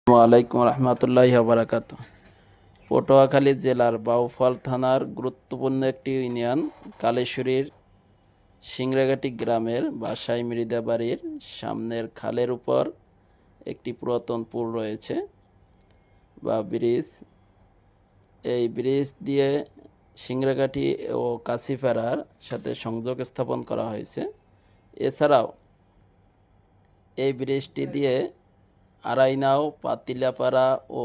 ওয়ালাইকুম রহমতুল্লাহি বারাকাত। পটুয়াখালী জেলার বাউফল থানার গুরুত্বপূর্ণ একটি ইউনিয়ন কালেশ্বরীর সিংড়াঘাটি গ্রামের বাসাই মৃদা বাড়ির সামনের খালের উপর একটি পুরাতন পুল রয়েছে বা ব্রিজ। এই ব্রিজ দিয়ে সিংড়াঘাটি ও কাশিপাড়ার সাথে সংযোগ স্থাপন করা হয়েছে। এছাড়াও এই ব্রিজটি দিয়ে আড়াইনাও, পাতিলাপাড়া ও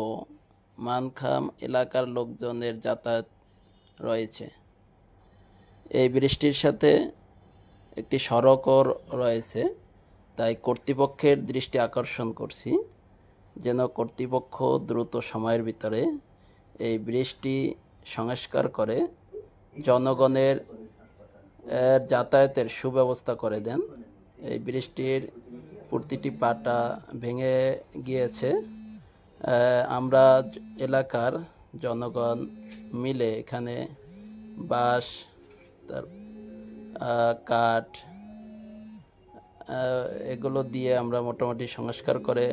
মানখাম এলাকার লোকজনের যাতায়াত রয়েছে। এই ব্রিজটির সাথে একটি সড়কও রয়েছে, তাই কর্তৃপক্ষের দৃষ্টি আকর্ষণ করছি যেন কর্তৃপক্ষ দ্রুত সময়ের ভিতরে এই ব্রিজটি সংস্কার করে জনগণের যাতায়াতের সুব্যবস্থা করে দেন। এই ব্রিজটির প্রতিটি পাটা ভেঙে গিয়েছে। আমরা এলাকার জনগণ মিলে এখানে বাঁশ, তার কাঠ, এগুলো দিয়ে আমরা মোটামুটি সংস্কার করে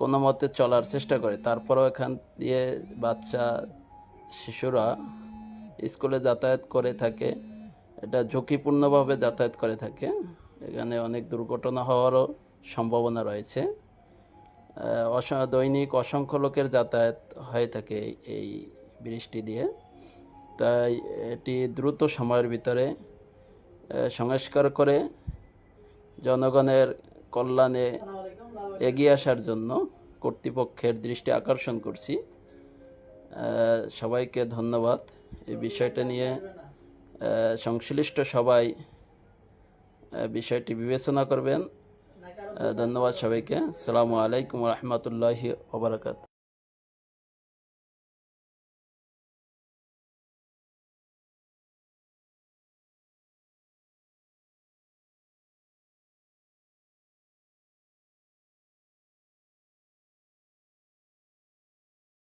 কোনো মতে চলার চেষ্টা করি। তারপরেও এখান দিয়ে বাচ্চা শিশুরা স্কুলে যাতায়াত করে থাকে, এটা ঝুঁকিপূর্ণভাবে যাতায়াত করে থাকে। এখানে অনেক দুর্ঘটনা হওয়ারও সম্ভাবনা রয়েছে। দৈনিক অসংখ্য লোকের যাতায়াত হয়ে থাকে এই ব্রিজটি দিয়ে। তাই এটি দ্রুত সময়ের ভিতরে সংস্কার করে জনগণের কল্যাণে এগিয়ে আসার জন্য কর্তৃপক্ষের দৃষ্টি আকর্ষণ করছি। সবাইকে ধন্যবাদ। এই বিষয়টা নিয়ে সংশ্লিষ্ট সবাই বিষয়টি বিবেচনা করবেন। ধন্যবাদ সবাইকে। আসসালামু আলাইকুম রহমতুল্লাহি ওয়া বারাকাতুহু।